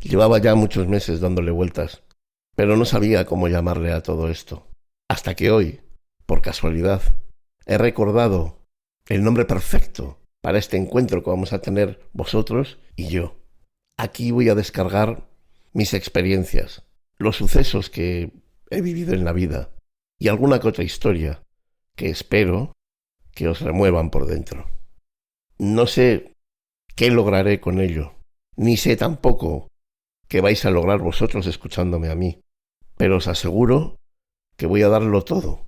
Llevaba ya muchos meses dándole vueltas, pero no sabía cómo llamarle a todo esto. Hasta que hoy, por casualidad, he recordado el nombre perfecto para este encuentro que vamos a tener vosotros y yo. Aquí voy a descargar mis experiencias, los sucesos que he vivido en la vida y alguna que otra historia que espero que os remuevan por dentro. No sé qué lograré con ello, ni sé tampoco qué vais a lograr vosotros escuchándome a mí, pero os aseguro que voy a darlo todo.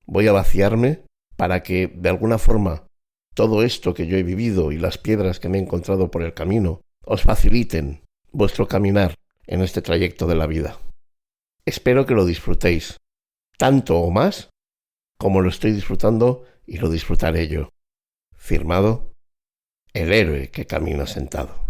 Voy a vaciarme para que, de alguna forma, todo esto que yo he vivido y las piedras que me he encontrado por el camino os faciliten vuestro caminar en este trayecto de la vida. Espero que lo disfrutéis, tanto o más como lo estoy disfrutando y lo disfrutaré yo. Firmado, el héroe que camina sentado.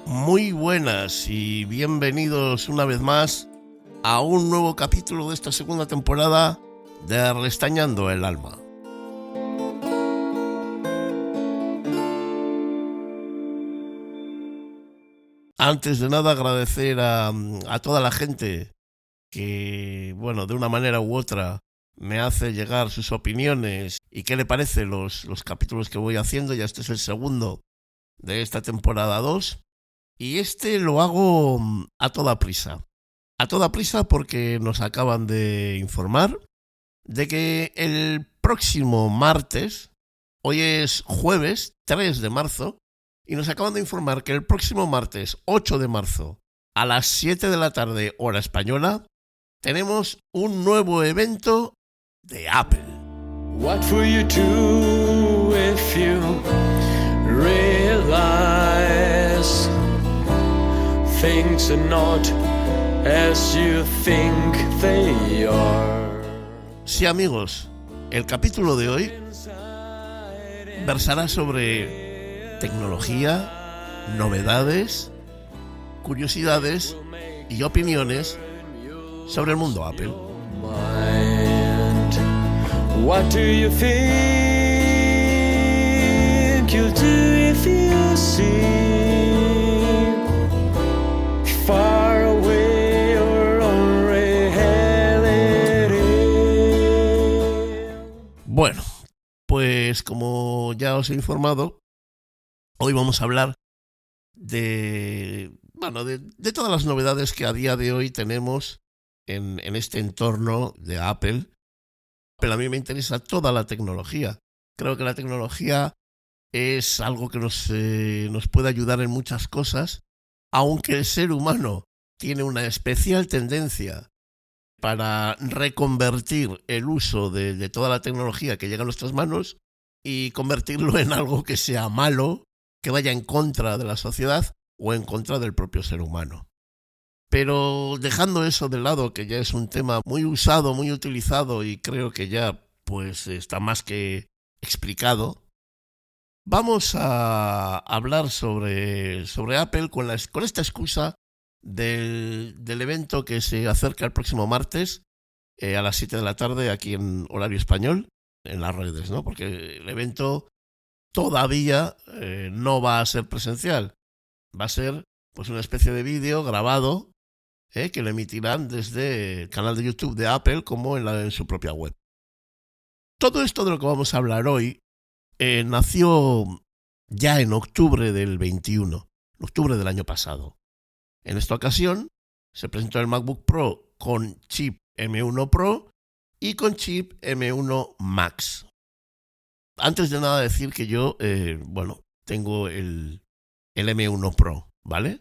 Muy buenas y bienvenidos una vez más a un nuevo capítulo de esta segunda temporada de Restañando el Alma. Antes de nada, agradecer a toda la gente que, bueno, de una manera u otra me hace llegar sus opiniones y qué le parece los capítulos que voy haciendo. Ya este es el segundo de esta temporada 2. Y este lo hago a toda prisa. A toda prisa porque nos acaban de informar de que el próximo martes, hoy es jueves 3 de marzo, y nos acaban de informar que el próximo martes 8 de marzo, a las 7 de la tarde, hora española, tenemos un nuevo evento de Apple. What will you do if you realize things are not as you think they are? Sí, amigos, el capítulo de hoy versará sobre tecnología, novedades, curiosidades y opiniones sobre el mundo Apple. Mind. What do you think you'll do if you see far away your own reality? Bueno, pues como ya os he informado, hoy vamos a hablar de todas las novedades que a día de hoy tenemos en este entorno de Apple. Pero a mí me interesa toda la tecnología. Creo que la tecnología es algo que nos puede ayudar en muchas cosas, aunque el ser humano tiene una especial tendencia para reconvertir el uso de toda la tecnología que llega a nuestras manos y convertirlo en algo que sea malo, que vaya en contra de la sociedad o en contra del propio ser humano. Pero dejando eso de lado, que ya es un tema muy usado, muy utilizado y creo que ya pues está más que explicado, vamos a hablar sobre Apple con esta excusa del evento que se acerca el próximo martes a las 7 de la tarde aquí en horario español, en las redes, ¿no? Porque el evento todavía no va a ser presencial, va a ser pues una especie de vídeo grabado que lo emitirán desde el canal de YouTube de Apple como en su propia web. Todo esto de lo que vamos a hablar hoy nació ya en octubre del 21, octubre del año pasado. En esta ocasión se presentó el MacBook Pro con chip M1 Pro y con chip M1 Max. Antes de nada decir que yo tengo el el M1 Pro, ¿vale?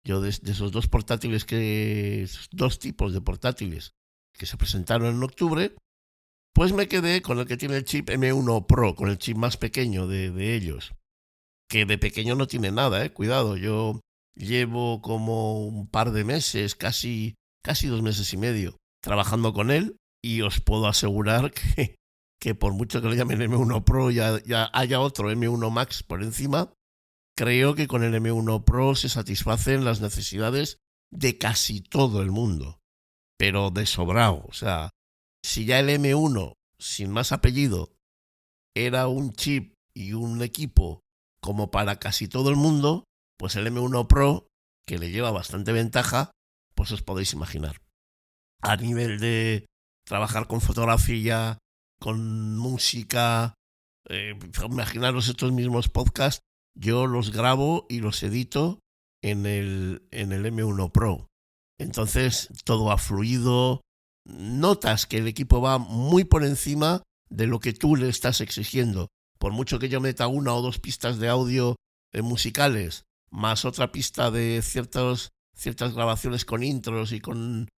Yo de esos dos tipos de portátiles que se presentaron en octubre, pues me quedé con el que tiene el chip M1 Pro, con el chip más pequeño de ellos. Que de pequeño no tiene nada, cuidado, yo llevo como un par de meses, casi 2 meses y medio, trabajando con él, y os puedo asegurar que por mucho que lo llamen M1 Pro, ya haya otro M1 Max por encima, creo que con el M1 Pro se satisfacen las necesidades de casi todo el mundo, pero de sobrado. O sea, si ya el M1, sin más apellido, era un chip y un equipo como para casi todo el mundo, pues el M1 Pro, que le lleva bastante ventaja, pues os podéis imaginar. A nivel de trabajar con fotografía, con música, imaginaros estos mismos podcasts, yo los grabo y los edito en el M1 Pro. Entonces todo ha fluido, notas que el equipo va muy por encima de lo que tú le estás exigiendo. Por mucho que yo meta 1 o 2 pistas de audio musicales, más otra pista de ciertas grabaciones con intros y con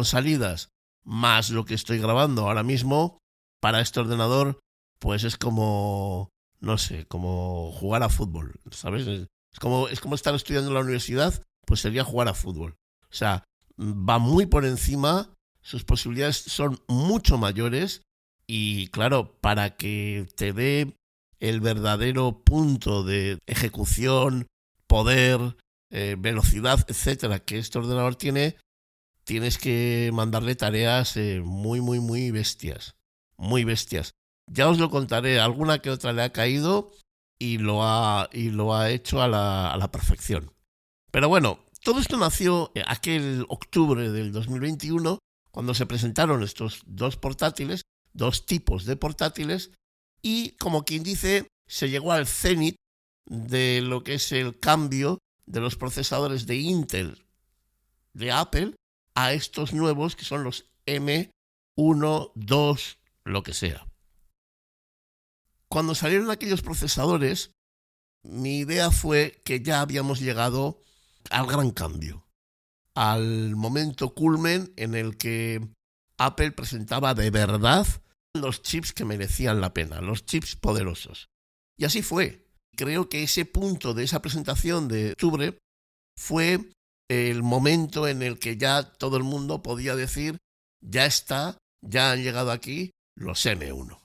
salidas, más lo que estoy grabando ahora mismo, para este ordenador, pues es como, no sé, como jugar a fútbol, ¿sabes? Es como estar estudiando en la universidad, pues sería jugar a fútbol. O sea, va muy por encima, sus posibilidades son mucho mayores y, claro, para que te dé el verdadero punto de ejecución, poder, velocidad, etcétera, que este ordenador tiene, tienes que mandarle tareas muy, muy, muy bestias. Muy bestias. Ya os lo contaré, alguna que otra le ha caído y lo ha hecho a la perfección. Pero bueno, todo esto nació aquel octubre del 2021, cuando se presentaron estos dos tipos de portátiles, y como quien dice, se llegó al cenit de lo que es el cambio de los procesadores de Intel de Apple a estos nuevos que son los M1, 2, lo que sea. Cuando salieron aquellos procesadores, mi idea fue que ya habíamos llegado al gran cambio, al momento culmen en el que Apple presentaba de verdad los chips que merecían la pena, los chips poderosos. Y así fue. Creo que ese punto de esa presentación de octubre fue el momento en el que ya todo el mundo podía decir, ya está, ya han llegado aquí los M1.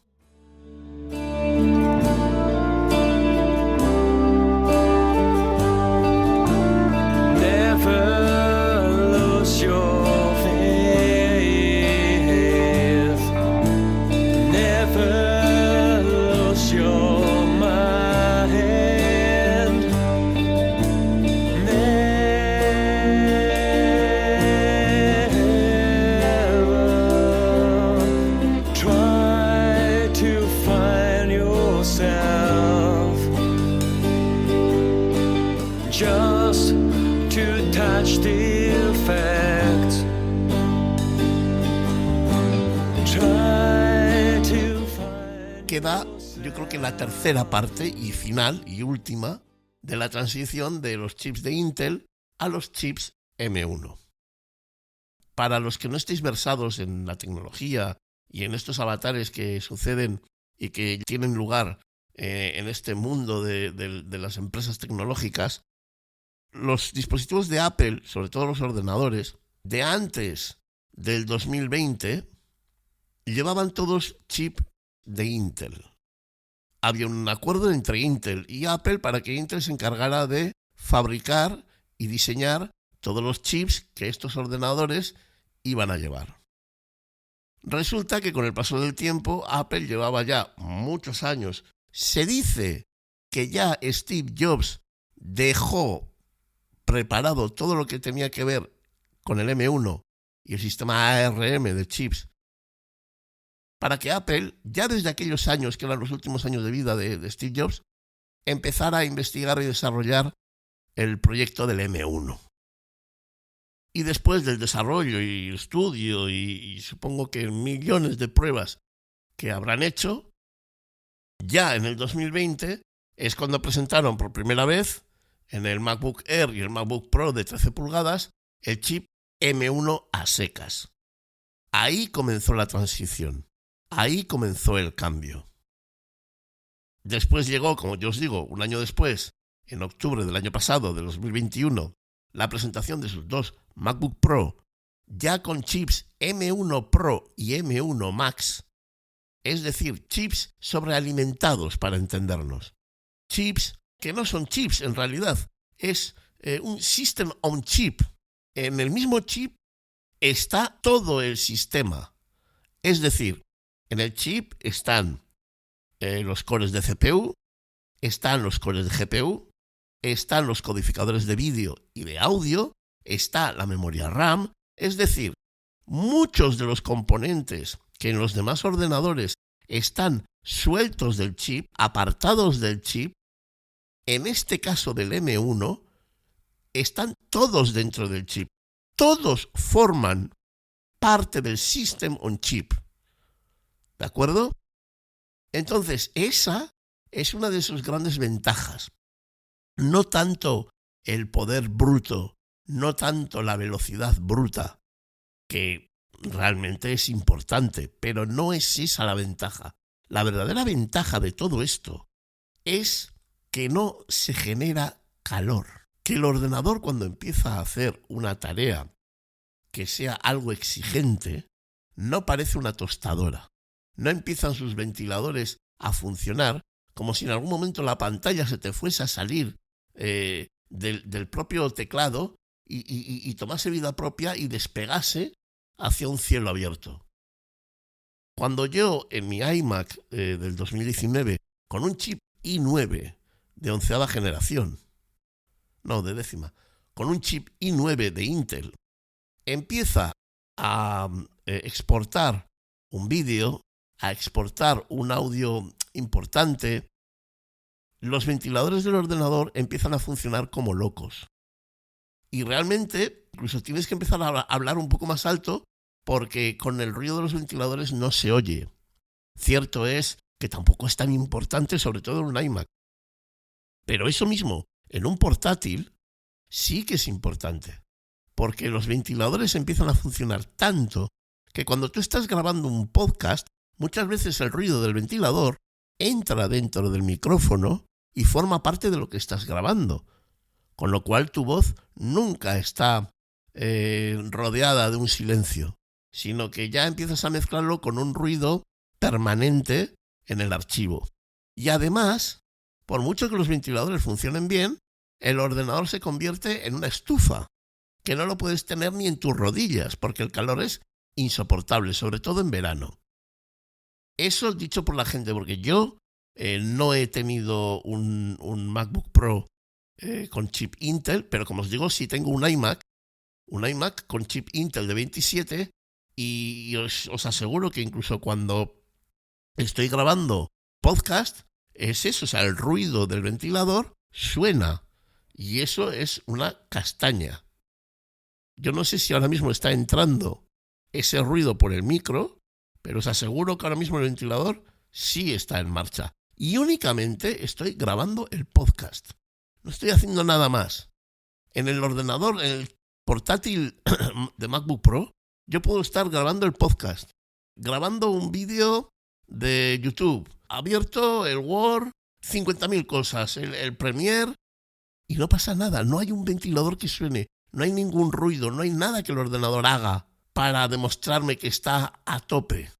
Queda, yo creo que la tercera parte y final y última de la transición de los chips de Intel a los chips M1. Para los que no estéis versados en la tecnología y en estos avatares que suceden y que tienen lugar en este mundo de las empresas tecnológicas, los dispositivos de Apple, sobre todo los ordenadores, de antes del 2020, llevaban todos chip de Intel. Había un acuerdo entre Intel y Apple para que Intel se encargara de fabricar y diseñar todos los chips que estos ordenadores iban a llevar. Resulta que con el paso del tiempo, Apple llevaba ya muchos años. Se dice que ya Steve Jobs dejó preparado todo lo que tenía que ver con el M1 y el sistema ARM de chips para que Apple, ya desde aquellos años, que eran los últimos años de vida de Steve Jobs, empezara a investigar y desarrollar el proyecto del M1. Y después del desarrollo y estudio y supongo que millones de pruebas que habrán hecho, ya en el 2020 es cuando presentaron por primera vez en el MacBook Air y el MacBook Pro de 13 pulgadas el chip M1 a secas. Ahí comenzó la transición, ahí comenzó el cambio. Después llegó, como yo os digo, un año después, en octubre del año pasado, de 2021, la presentación de sus dos MacBook Pro, ya con chips M1 Pro y M1 Max, es decir, chips sobrealimentados para entendernos. Chips que no son chips en realidad, es un System on Chip. En el mismo chip está todo el sistema. Es decir, en el chip están los cores de CPU, están los cores de GPU, están los codificadores de vídeo y de audio, está la memoria RAM, es decir, muchos de los componentes que en los demás ordenadores están sueltos del chip, apartados del chip, en este caso del M1, están todos dentro del chip. Todos forman parte del System on Chip. ¿De acuerdo? Entonces, esa es una de sus grandes ventajas. No tanto el poder bruto, no tanto la velocidad bruta, que realmente es importante, pero no es esa la ventaja. La verdadera ventaja de todo esto es que no se genera calor. Que el ordenador, cuando empieza a hacer una tarea que sea algo exigente, no parece una tostadora. No empiezan sus ventiladores a funcionar como si en algún momento la pantalla se te fuese a salir del propio teclado y tomase vida propia y despegase hacia un cielo abierto. Cuando yo en mi iMac del 2019, con un chip i9 de 11ª generación, no, de 10ª, con un chip i9 de Intel, empieza a exportar un vídeo, a exportar un audio importante, los ventiladores del ordenador empiezan a funcionar como locos. Y realmente, incluso tienes que empezar a hablar un poco más alto porque con el ruido de los ventiladores no se oye. Cierto es que tampoco es tan importante, sobre todo en un iMac. Pero eso mismo, en un portátil, sí que es importante. Porque los ventiladores empiezan a funcionar tanto que cuando tú estás grabando un podcast, muchas veces el ruido del ventilador entra dentro del micrófono y forma parte de lo que estás grabando. Con lo cual tu voz nunca está rodeada de un silencio, sino que ya empiezas a mezclarlo con un ruido permanente en el archivo. Y además, por mucho que los ventiladores funcionen bien, el ordenador se convierte en una estufa, que no lo puedes tener ni en tus rodillas, porque el calor es insoportable, sobre todo en verano. Eso dicho por la gente, porque yo no he tenido un MacBook Pro con chip Intel, pero como os digo, sí tengo un iMac con chip Intel de 27 y os aseguro que incluso cuando estoy grabando podcast, es eso, o sea, el ruido del ventilador suena y eso es una castaña. Yo no sé si ahora mismo está entrando ese ruido por el micro, pero os aseguro que ahora mismo el ventilador sí está en marcha. Y únicamente estoy grabando el podcast. No estoy haciendo nada más. En el ordenador, en el portátil de MacBook Pro, yo puedo estar grabando el podcast, grabando un vídeo de YouTube, abierto el Word, 50.000 cosas, el Premiere, y no pasa nada. No hay un ventilador que suene, no hay ningún ruido, no hay nada que el ordenador haga para demostrarme que está a tope,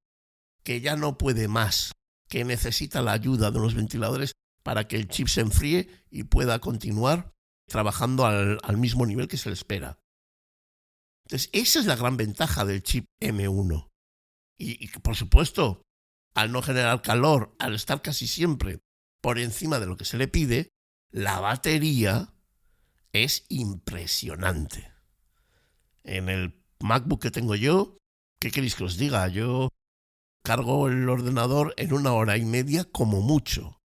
que ya no puede más, que necesita la ayuda de los ventiladores para que el chip se enfríe y pueda continuar trabajando al mismo nivel que se le espera. Entonces, esa es la gran ventaja del chip M1. Y por supuesto, al no generar calor, al estar casi siempre por encima de lo que se le pide, la batería es impresionante. En el MacBook que tengo yo, ¿qué queréis que os diga? Yo cargo el ordenador en 1 hora y media como mucho.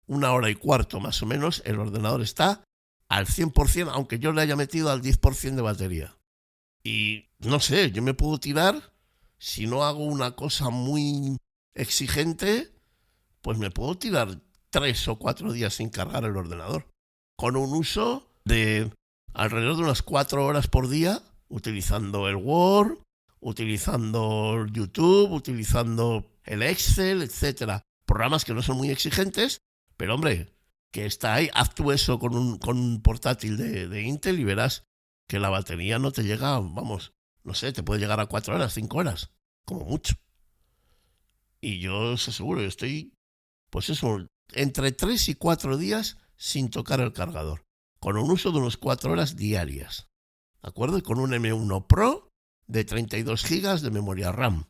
1 hora y cuarto más o menos, el ordenador está al 100%, aunque yo le haya metido al 10% de batería. Y no sé, yo me puedo tirar, si no hago una cosa muy exigente, pues me puedo tirar 3 o 4 días sin cargar el ordenador, con un uso de alrededor de unas 4 horas por día, utilizando el Word, utilizando YouTube, utilizando el Excel, etcétera. Programas que no son muy exigentes, pero hombre, que está ahí. Haz tú eso con un portátil de Intel y verás que la batería no te llega, vamos, no sé, te puede llegar a 4 horas, 5 horas, como mucho. Y yo os aseguro, yo estoy, pues eso, entre 3 y 4 días sin tocar el cargador, con un uso de unas 4 horas diarias, ¿de acuerdo? Y con un M1 Pro de 32 gigas de memoria RAM,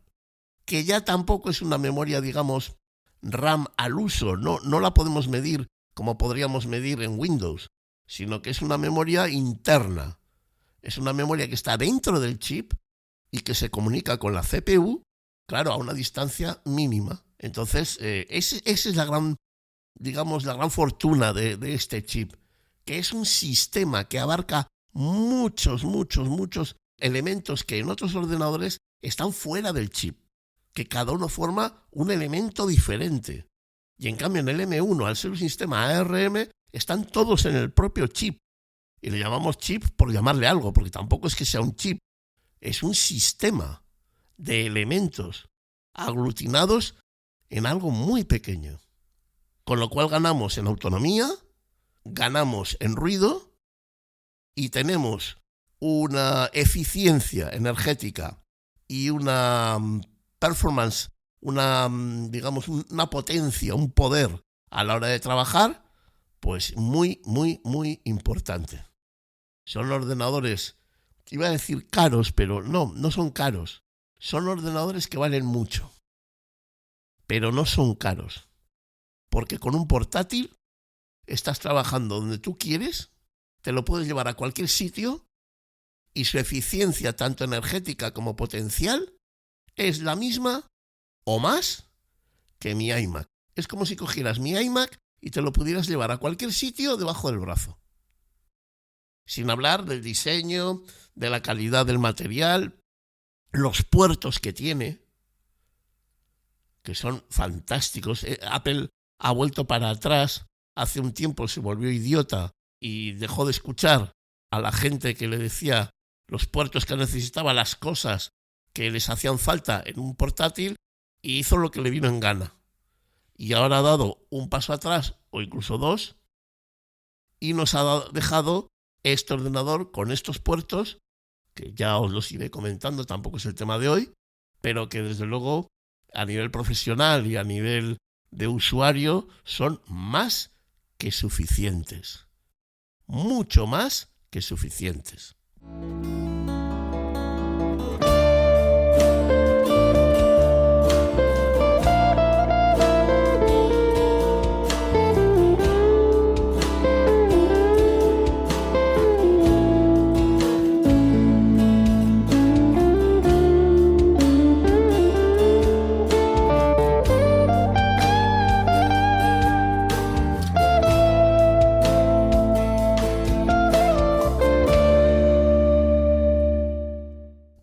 que ya tampoco es una memoria, digamos, RAM al uso, no la podemos medir como podríamos medir en Windows, sino que es una memoria interna. Es una memoria que está dentro del chip y que se comunica con la CPU, claro, a una distancia mínima. Entonces, esa es la gran, digamos, la gran fortuna de este chip, que es un sistema que abarca muchos elementos que en otros ordenadores están fuera del chip, que cada uno forma un elemento diferente. Y en cambio en el M1, al ser un sistema ARM, están todos en el propio chip. Y le llamamos chip por llamarle algo, porque tampoco es que sea un chip. Es un sistema de elementos aglutinados en algo muy pequeño. Con lo cual ganamos en autonomía, ganamos en ruido y tenemos una eficiencia energética y una performance, digamos, una potencia, un poder a la hora de trabajar, pues muy importante. Son ordenadores, iba a decir caros, pero no son caros. Son ordenadores que valen mucho, pero no son caros. Porque con un portátil estás trabajando donde tú quieres, te lo puedes llevar a cualquier sitio y su eficiencia, tanto energética como potencial, es la misma o más que mi iMac. Es como si cogieras mi iMac y te lo pudieras llevar a cualquier sitio debajo del brazo. Sin hablar del diseño, de la calidad del material, los puertos que tiene, que son fantásticos. Apple ha vuelto para atrás. Hace un tiempo se volvió idiota y dejó de escuchar a la gente que le decía los puertos que necesitaba, las cosas que les hacían falta en un portátil, y hizo lo que le vino en gana. Y ahora ha dado un paso atrás, o incluso dos, y nos ha dejado este ordenador con estos puertos, que ya os los iré comentando, tampoco es el tema de hoy, pero que desde luego a nivel profesional y a nivel de usuario son más que suficientes. Mucho más que suficientes.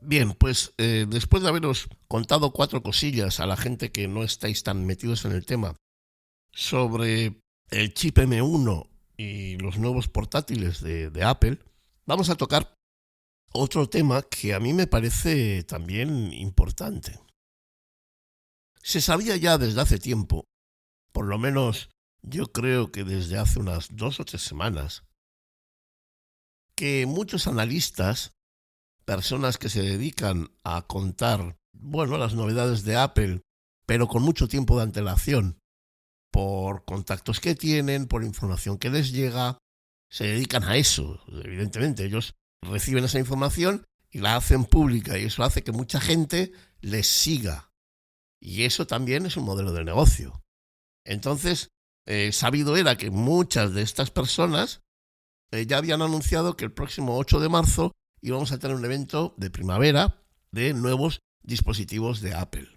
Bien, pues después de haberos contado 4 cosillas a la gente que no estáis tan metidos en el tema sobre el chip M1 y los nuevos portátiles de Apple, vamos a tocar otro tema que a mí me parece también importante. Se sabía ya desde hace tiempo, por lo menos yo creo que desde hace unas 2 o 3 semanas, que muchos analistas, personas que se dedican a contar, las novedades de Apple, pero con mucho tiempo de antelación, por contactos que tienen, por información que les llega, se dedican a eso. Evidentemente, ellos reciben esa información y la hacen pública, y eso hace que mucha gente les siga. Y eso también es un modelo de negocio. Entonces, sabido era que muchas de estas personas ya habían anunciado que el próximo 8 de marzo íbamos a tener un evento de primavera de nuevos dispositivos de Apple.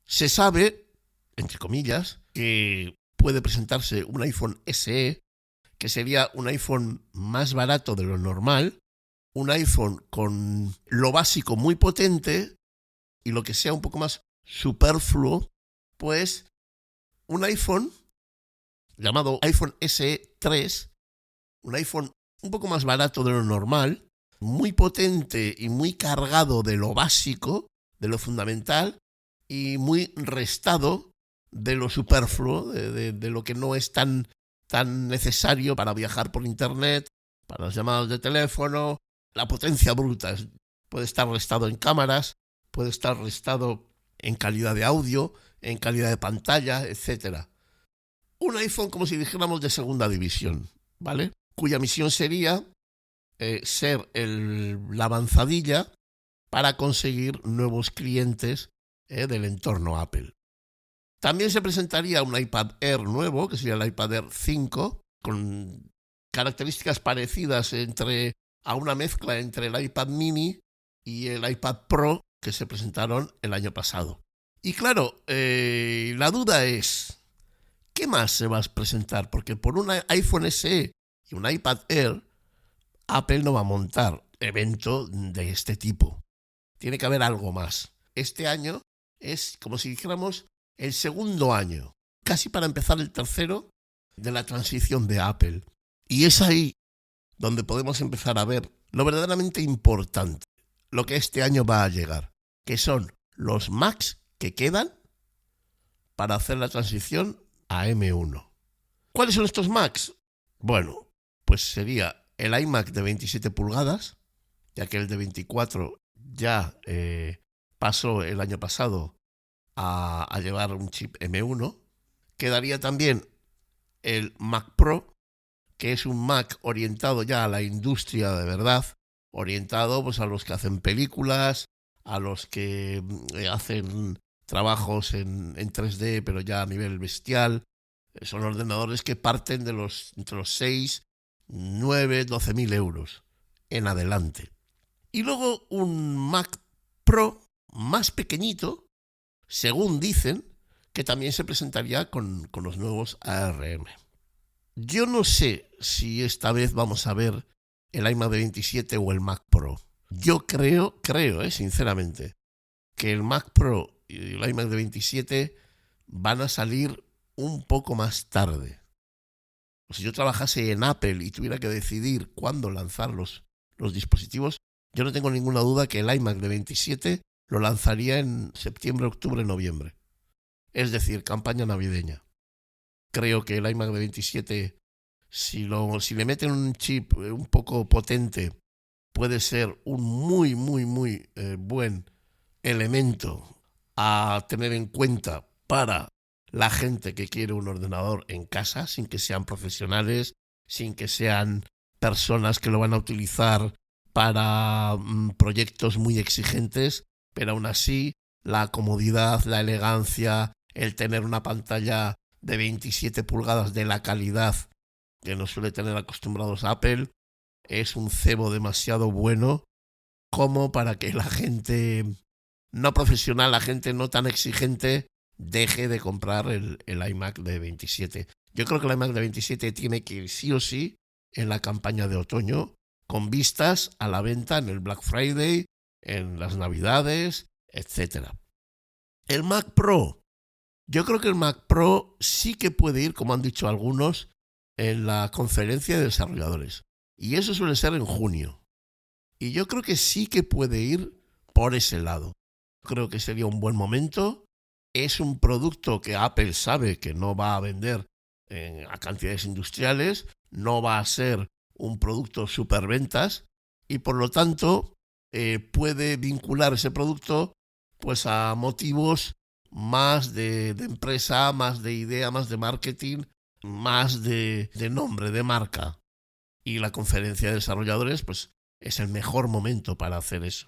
Se sabe, entre comillas, que puede presentarse un iPhone SE, que sería un iPhone más barato de lo normal, un iPhone con lo básico muy potente y lo que sea un poco más superfluo, pues un iPhone llamado iPhone SE 3, un iPhone un poco más barato de lo normal, muy potente y muy cargado de lo básico, de lo fundamental, y muy restado de lo superfluo, de lo que no es tan necesario para viajar por internet, para las llamadas de teléfono. La potencia bruta puede estar restado en cámaras, puede estar restado en calidad de audio, en calidad de pantalla, etc. Un iPhone como si dijéramos de segunda división, ¿vale? Cuya misión sería ser la avanzadilla para conseguir nuevos clientes del entorno Apple. También se presentaría un iPad Air nuevo, que sería el iPad Air 5, con características parecidas a una mezcla entre el iPad mini y el iPad Pro que se presentaron el año pasado. Y claro, la duda es, ¿qué más se va a presentar? Porque por un iPhone SE y un iPad Air, Apple no va a montar evento de este tipo. Tiene que haber algo más. Este año es como si dijéramos el segundo año, casi para empezar el tercero, de la transición de Apple. Y es ahí donde podemos empezar a ver lo verdaderamente importante, lo que este año va a llegar, que son los Macs que quedan para hacer la transición a M1. ¿Cuáles son estos Macs? Bueno, pues sería el iMac de 27 pulgadas, ya que el de 24 ya pasó el año pasado a llevar un chip M1. Quedaría también el Mac Pro, que es un Mac orientado ya a la industria de verdad, orientado pues a los que hacen películas, a los que hacen trabajos en 3D, pero ya a nivel bestial. Son ordenadores que parten entre los 6, 9, 12.000 euros en adelante. Y luego un Mac Pro más pequeñito, según dicen, que también se presentaría con los nuevos ARM. Yo no sé si esta vez vamos a ver el iMac de 27 o el Mac Pro. Yo creo, sinceramente, que el Mac Pro y el iMac de 27 van a salir un poco más tarde. Si yo trabajase en Apple y tuviera que decidir cuándo lanzar los dispositivos, yo no tengo ninguna duda que el iMac de 27 lo lanzaría en septiembre, octubre, noviembre. Es decir, campaña navideña. Creo que el iMac de 27, si le meten un chip un poco potente, puede ser un muy buen elemento a tener en cuenta para la gente que quiere un ordenador en casa, sin que sean profesionales, sin que sean personas que lo van a utilizar para proyectos muy exigentes, pero aún así la comodidad, la elegancia, el tener una pantalla de 27 pulgadas de la calidad que nos suele tener acostumbrados a Apple, es un cebo demasiado bueno como para que la gente no profesional, la gente no tan exigente, deje de comprar el iMac de 27. Yo creo que el iMac de 27 tiene que ir sí o sí en la campaña de otoño, con vistas a la venta en el Black Friday, en las Navidades, etc. El Mac Pro. Yo creo que el Mac Pro sí que puede ir, como han dicho algunos, en la conferencia de desarrolladores. Y eso suele ser en junio. Y yo creo que sí que puede ir por ese lado. Creo que sería un buen momento. Es un producto que Apple sabe que no va a vender a cantidades industriales, no va a ser un producto superventas y por lo tanto puede vincular ese producto pues a motivos más de empresa, más de idea, más de marketing, más de nombre, de marca. Y la conferencia de desarrolladores pues es el mejor momento para hacer eso.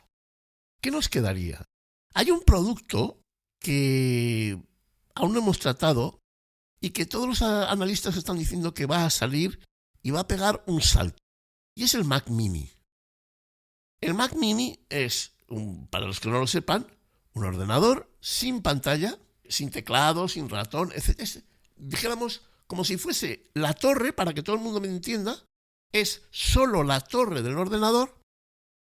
¿Qué nos quedaría? Hay un producto que aún no hemos tratado y que todos los analistas están diciendo que va a salir y va a pegar un salto. Y es el Mac Mini. El Mac Mini es, para los que no lo sepan, un ordenador sin pantalla, sin teclado, sin ratón, etc. Dijéramos como si fuese la torre, para que todo el mundo me entienda, es solo la torre del ordenador,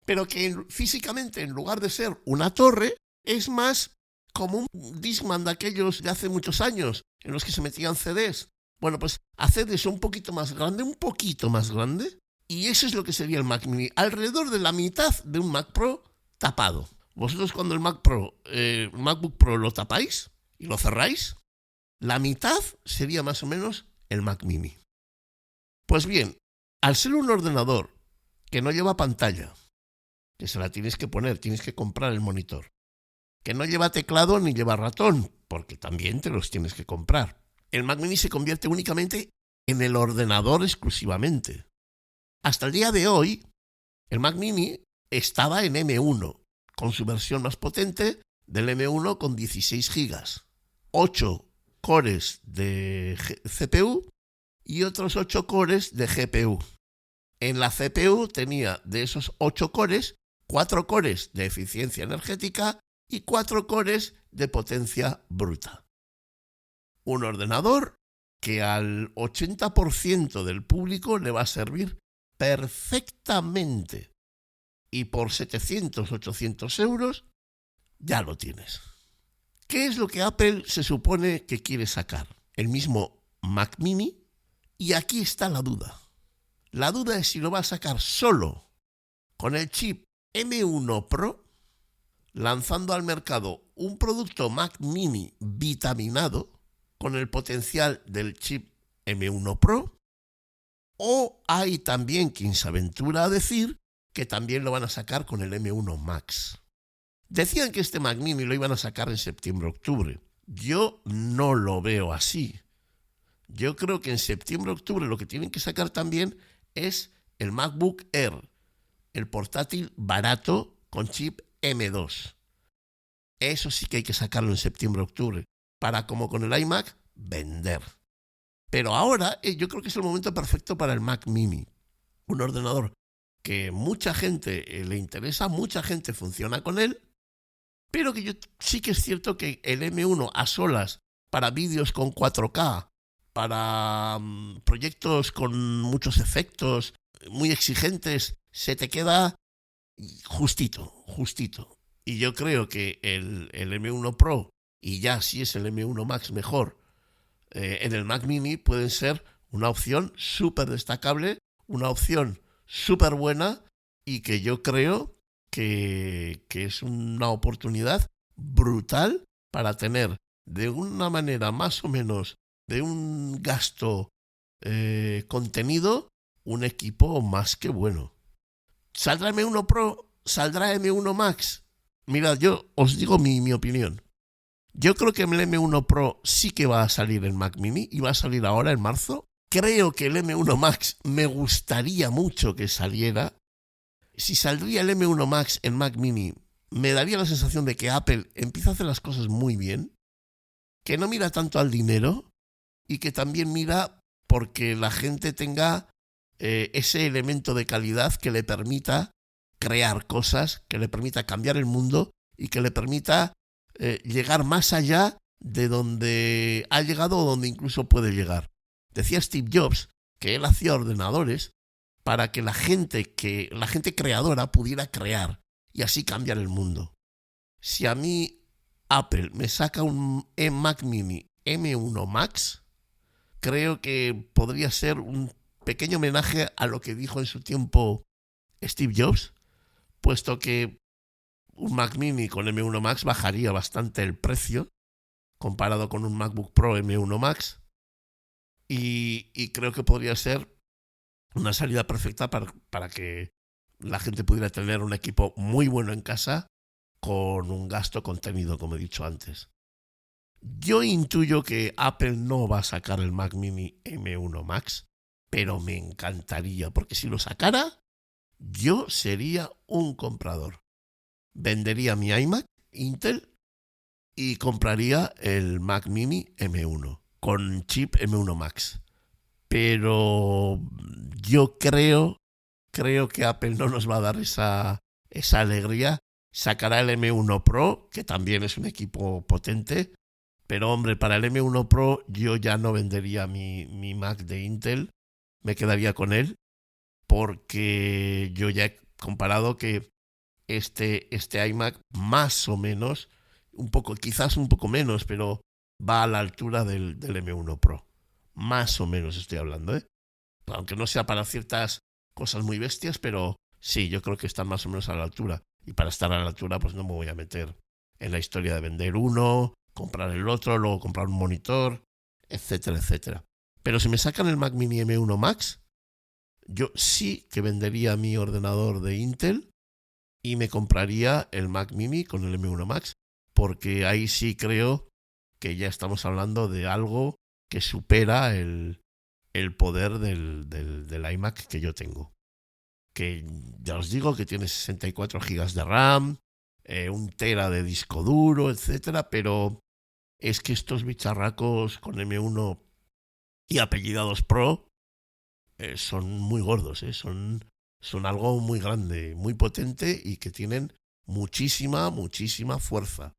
pero que físicamente, en lugar de ser una torre, es más como un Discman de aquellos de hace muchos años, en los que se metían CDs. Bueno, pues haced eso un poquito más grande, y eso es lo que sería el Mac Mini, alrededor de la mitad de un Mac Pro tapado. Vosotros cuando el MacBook Pro lo tapáis y lo cerráis, la mitad sería más o menos el Mac Mini. Pues bien, al ser un ordenador que no lleva pantalla, que se la tienes que poner, tienes que comprar el monitor, que no lleva teclado ni lleva ratón, porque también te los tienes que comprar, el Mac Mini se convierte únicamente en el ordenador exclusivamente. Hasta el día de hoy, el Mac Mini estaba en M1, con su versión más potente del M1 con 16 GB, 8 cores de CPU y otros 8 cores de GPU. En la CPU tenía de esos 8 cores, 4 cores de eficiencia energética y 4 cores de potencia bruta. Un ordenador que al 80% del público le va a servir perfectamente. Y por 700, 800 euros ya lo tienes. ¿Qué es lo que Apple se supone que quiere sacar? El mismo Mac Mini. Y aquí está la duda. La duda es si lo va a sacar solo con el chip M1 Pro, lanzando al mercado un producto Mac Mini vitaminado con el potencial del chip M1 Pro, o hay también quien se aventura a decir que también lo van a sacar con el M1 Max. Decían que este Mac Mini lo iban a sacar en septiembre-octubre. Yo no lo veo así. Yo creo que en septiembre-octubre lo que tienen que sacar también es el MacBook Air, el portátil barato con chip M2. Eso sí que hay que sacarlo en septiembre-octubre, para, como con el iMac, vender. Pero ahora yo creo que es el momento perfecto para el Mac Mini. Un ordenador que mucha gente le interesa, mucha gente funciona con él, pero que sí que es cierto que el M1 a solas para vídeos con 4K, para proyectos con muchos efectos muy exigentes, se te queda justito. Y yo creo que el M1 Pro, y ya si es el M1 Max mejor, en el Mac Mini pueden ser una opción súper destacable, una opción súper buena, y que yo creo que es una oportunidad brutal para tener de una manera más o menos de un gasto contenido un equipo más que bueno. ¿Saldrá M1 Pro? ¿Saldrá M1 Max? Mirad, yo os digo mi opinión. Yo creo que el M1 Pro sí que va a salir en Mac Mini y va a salir ahora en marzo. Creo que el M1 Max me gustaría mucho que saliera. Si saldría el M1 Max en Mac Mini, me daría la sensación de que Apple empieza a hacer las cosas muy bien, que no mira tanto al dinero y que también mira porque la gente tenga ese elemento de calidad que le permita crear cosas, que le permita cambiar el mundo y que le permita llegar más allá de donde ha llegado o donde incluso puede llegar. Decía Steve Jobs que él hacía ordenadores para que la gente creadora pudiera crear y así cambiar el mundo. Si a mí Apple me saca un Mac Mini M1 Max, creo que podría ser un pequeño homenaje a lo que dijo en su tiempo Steve Jobs, puesto que un Mac Mini con M1 Max bajaría bastante el precio comparado con un MacBook Pro M1 Max, y creo que podría ser una salida perfecta para que la gente pudiera tener un equipo muy bueno en casa con un gasto contenido, como he dicho antes. Yo intuyo que Apple no va a sacar el Mac Mini M1 Max, pero me encantaría, porque si lo sacara, yo sería un comprador. Vendería mi iMac Intel y compraría el Mac Mini M1 con chip M1 Max. Pero yo creo que Apple no nos va a dar esa alegría. Sacará el M1 Pro, que también es un equipo potente, pero hombre, para el M1 Pro yo ya no vendería mi Mac de Intel, me quedaría con él, porque yo ya he comparado que este iMac más o menos, quizás un poco menos, pero va a la altura del M1 Pro. más o menos estoy hablando, ¿eh? Aunque no sea para ciertas cosas muy bestias, pero sí, yo creo que están más o menos a la altura. Y para estar a la altura, pues no me voy a meter en la historia de vender uno, comprar el otro, luego comprar un monitor, etcétera, etcétera. Pero si me sacan el Mac Mini M1 Max, yo sí que vendería mi ordenador de Intel y me compraría el Mac Mini con el M1 Max, porque ahí sí creo que ya estamos hablando de algo que supera el poder del iMac que yo tengo. Que ya os digo que tiene 64 GB de RAM, 1 tera de disco duro, etcétera, pero es que estos bicharracos con M1 y apellidados Pro son muy gordos, son algo muy grande, muy potente y que tienen muchísima fuerza.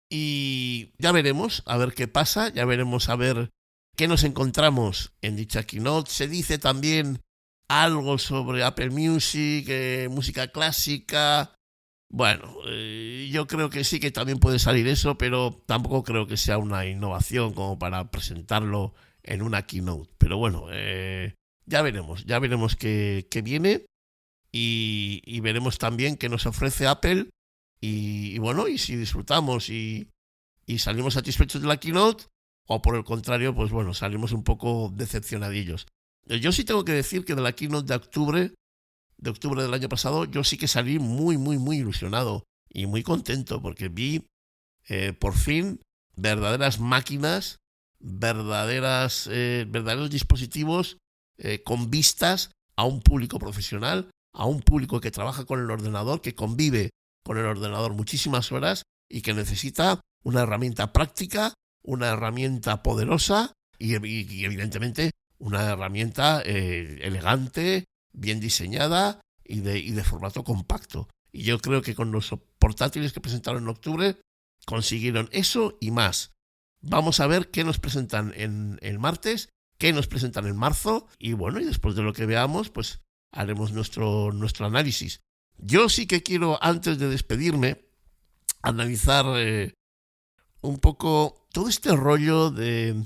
Y ya veremos a ver qué pasa, ya veremos a ver qué nos encontramos en dicha keynote. Se dice también algo sobre Apple Music, música clásica. Bueno, yo creo que sí que también puede salir eso, pero tampoco creo que sea una innovación como para presentarlo en una keynote. Pero bueno, ya veremos qué viene y veremos también qué nos ofrece Apple y bueno, y si disfrutamos y salimos satisfechos de la keynote o por el contrario, pues bueno, salimos un poco decepcionadillos. Yo sí tengo que decir que de la keynote de octubre del año pasado, yo sí que salí muy ilusionado y muy contento porque vi por fin verdaderas máquinas, verdaderos dispositivos con vistas a un público profesional, a un público que trabaja con el ordenador, que convive con el ordenador muchísimas horas y que necesita una herramienta práctica, una herramienta poderosa y evidentemente una herramienta elegante, bien diseñada y de formato compacto. Y yo creo que con los portátiles que presentaron en octubre consiguieron eso y más. Vamos a ver qué nos presentan en el martes, qué nos presentan en marzo y bueno, y después de lo que veamos, pues haremos nuestro análisis. Yo sí que quiero, antes de despedirme, analizar un poco todo este rollo de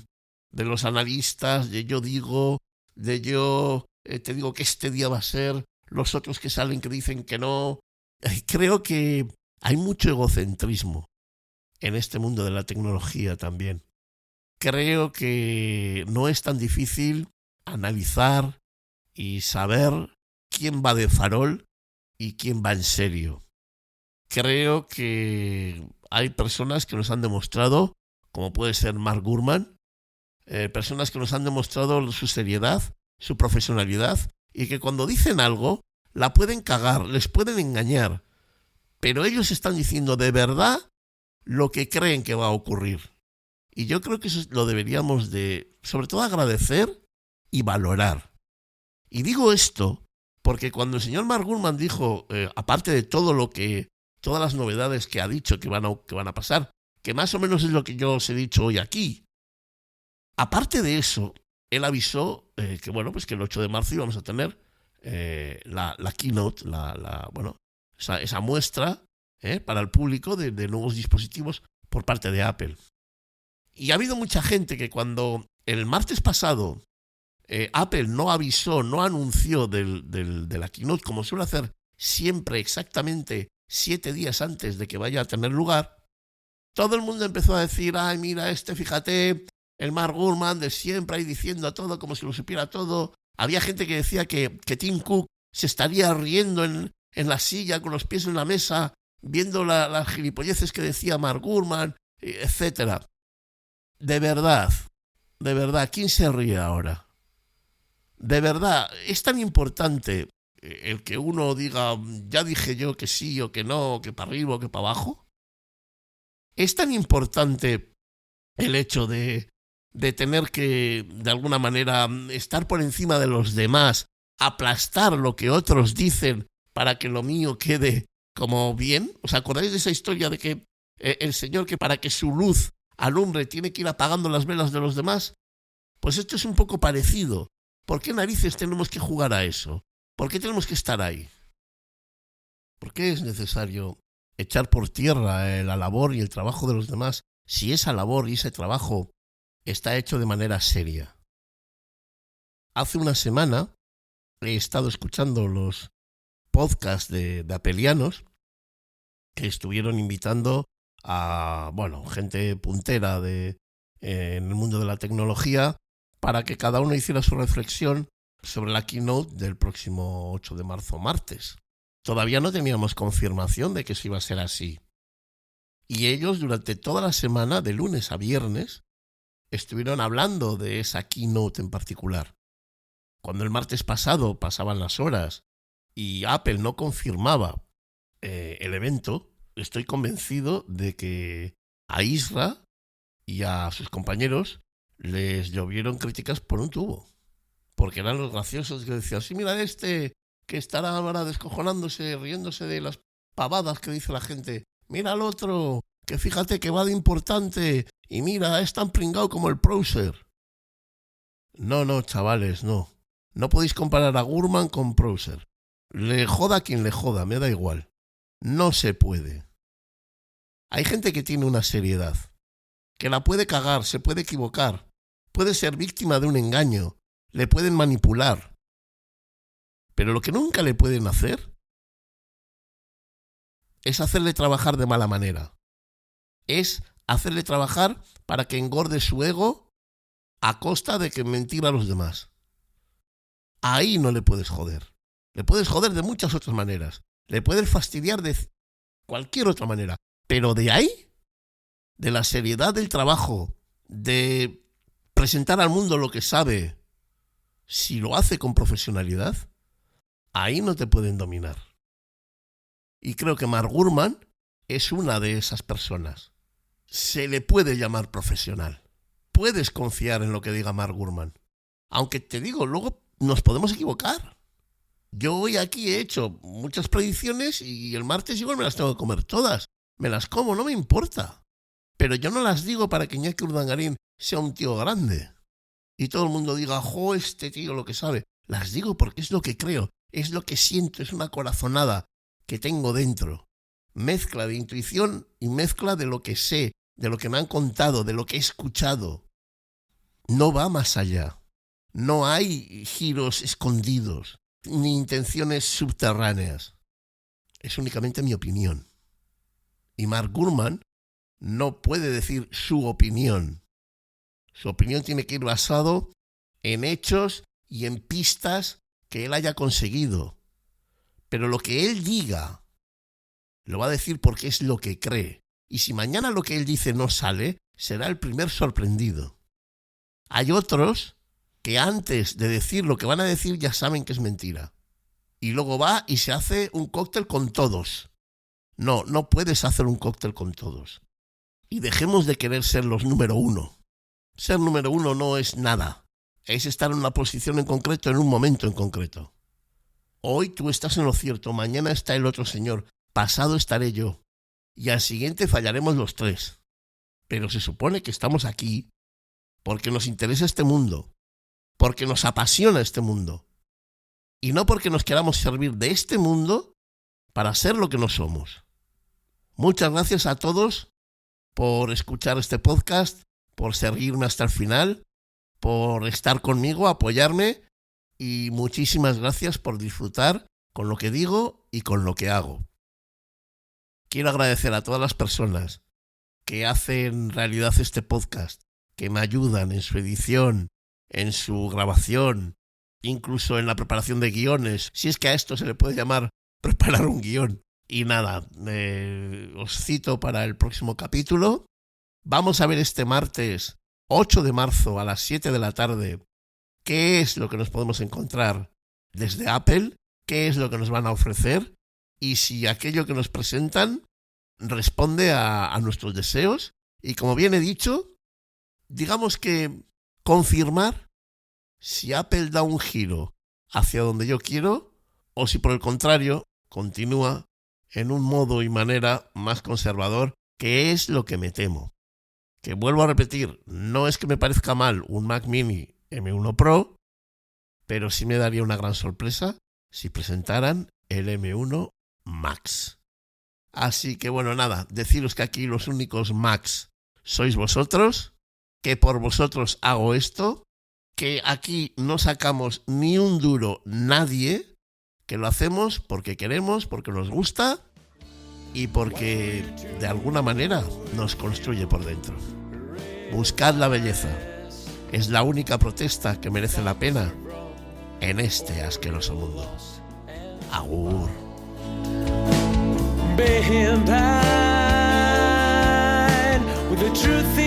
los analistas, de yo digo, de yo te digo que este día va a ser, los otros que salen que dicen que no. Creo que hay mucho egocentrismo en este mundo de la tecnología también. Creo que no es tan difícil analizar y saber quién va de farol y quién va en serio. Creo que hay personas que nos han demostrado, como puede ser Mark Gurman, personas que nos han demostrado su seriedad, su profesionalidad, y que cuando dicen algo, la pueden cagar, les pueden engañar, pero ellos están diciendo de verdad lo que creen que va a ocurrir. Y yo creo que eso lo deberíamos de, sobre todo, agradecer y valorar. Y digo esto porque cuando el señor Mark Gurman dijo, aparte de todas las novedades que ha dicho que van a pasar, que más o menos es lo que yo os he dicho hoy aquí, aparte de eso, él avisó que bueno, pues que el 8 de marzo íbamos a tener la keynote, esa muestra para el público de nuevos dispositivos por parte de Apple. Y ha habido mucha gente que cuando el martes pasado Apple no avisó, no anunció de la keynote, como suele hacer siempre exactamente 7 días antes de que vaya a tener lugar, todo el mundo empezó a decir, ay, mira, fíjate, el Mark Gurman de siempre ahí diciendo todo como si lo supiera todo. Había gente que decía que Tim Cook se estaría riendo en la silla con los pies en la mesa, viendo las gilipolleces que decía Mark Gurman, etcétera. De verdad, ¿quién se ríe ahora? De verdad, es tan importante el que uno diga, ya dije yo que sí o que no, que para arriba o que para abajo. Es tan importante el hecho de tener que, de alguna manera, estar por encima de los demás, aplastar lo que otros dicen para que lo mío quede como bien. ¿Os acordáis de esa historia de que el señor que para que su luz alumbre tiene que ir apagando las velas de los demás? Pues esto es un poco parecido. ¿Por qué narices tenemos que jugar a eso? ¿Por qué tenemos que estar ahí? ¿Por qué es necesario echar por tierra la labor y el trabajo de los demás si esa labor y ese trabajo está hecho de manera seria? Hace una semana he estado escuchando los podcasts de apelianos que estuvieron invitando a, gente puntera en el mundo de la tecnología para que cada uno hiciera su reflexión sobre la keynote del próximo 8 de marzo, martes. Todavía no teníamos confirmación de que eso iba a ser así. Y ellos durante toda la semana, de lunes a viernes, estuvieron hablando de esa keynote en particular. Cuando el martes pasado pasaban las horas y Apple no confirmaba el evento, estoy convencido de que a Isra y a sus compañeros les llovieron críticas por un tubo. Porque eran los graciosos que decían, sí, mira que estará ahora descojonándose, riéndose de las pavadas que dice la gente. Mira al otro, que fíjate que va de importante. Y mira, es tan pringao como el Prouser. No, chavales, no. No podéis comparar a Gurman con Prouser. Le joda a quien le joda, me da igual. No se puede. Hay gente que tiene una seriedad, que la puede cagar, se puede equivocar, puede ser víctima de un engaño, le pueden manipular. Pero lo que nunca le pueden hacer es hacerle trabajar de mala manera. Es hacerle trabajar para que engorde su ego a costa de que mentir a los demás. Ahí no le puedes joder. Le puedes joder de muchas otras maneras. Le puedes fastidiar de cualquier otra manera. Pero de ahí, de la seriedad del trabajo, de presentar al mundo lo que sabe, si lo hace con profesionalidad, ahí no te pueden dominar. Y creo que Mark Gurman es una de esas personas. Se le puede llamar profesional. Puedes confiar en lo que diga Mark Gurman. Aunque te digo, luego nos podemos equivocar. Yo hoy aquí he hecho muchas predicciones y el martes igual me las tengo que comer todas. Me las como, no me importa. Pero yo no las digo para que Iñaki Urdangarín sea un tío grande. Y todo el mundo diga, jo, este tío lo que sabe. Las digo porque es lo que creo, es lo que siento, es una corazonada que tengo dentro. Mezcla de intuición y mezcla de lo que sé, de lo que me han contado, de lo que he escuchado. No va más allá. No hay giros escondidos, ni intenciones subterráneas. Es únicamente mi opinión. Y Mark Gurman no puede decir su opinión. Su opinión tiene que ir basado en hechos y en pistas que él haya conseguido. Pero lo que él diga, lo va a decir porque es lo que cree. Y si mañana lo que él dice no sale, será el primer sorprendido. Hay otros que antes de decir lo que van a decir ya saben que es mentira. Y luego va y se hace un cóctel con todos. No puedes hacer un cóctel con todos. Y dejemos de querer ser los número uno. Ser número uno no es nada. Es estar en una posición en concreto, en un momento en concreto. Hoy tú estás en lo cierto, mañana está el otro señor, pasado estaré yo. Y al siguiente fallaremos los tres. Pero se supone que estamos aquí porque nos interesa este mundo, porque nos apasiona este mundo. Y no porque nos queramos servir de este mundo para ser lo que no somos. Muchas gracias a todos por escuchar este podcast, por seguirme hasta el final, por estar conmigo, apoyarme y muchísimas gracias por disfrutar con lo que digo y con lo que hago. Quiero agradecer a todas las personas que hacen realidad este podcast, que me ayudan en su edición, en su grabación, incluso en la preparación de guiones, si es que a esto se le puede llamar preparar un guión. Y nada, os cito para el próximo capítulo. Vamos a ver este martes 8 de marzo a las 7 de la tarde qué es lo que nos podemos encontrar desde Apple, qué es lo que nos van a ofrecer y si aquello que nos presentan responde a nuestros deseos. Y como bien he dicho, digamos que confirmar si Apple da un giro hacia donde yo quiero o si por el contrario continúa en un modo y manera más conservador, que es lo que me temo. Que vuelvo a repetir, no es que me parezca mal un Mac Mini M1 Pro, pero sí me daría una gran sorpresa si presentaran el M1 Max. Así que bueno, nada, deciros que aquí los únicos Macs sois vosotros, que por vosotros hago esto, que aquí no sacamos ni un duro nadie, que lo hacemos porque queremos, porque nos gusta y porque de alguna manera nos construye por dentro. Buscad la belleza. Es la única protesta que merece la pena en este asqueroso mundo. Agur. behind with the truth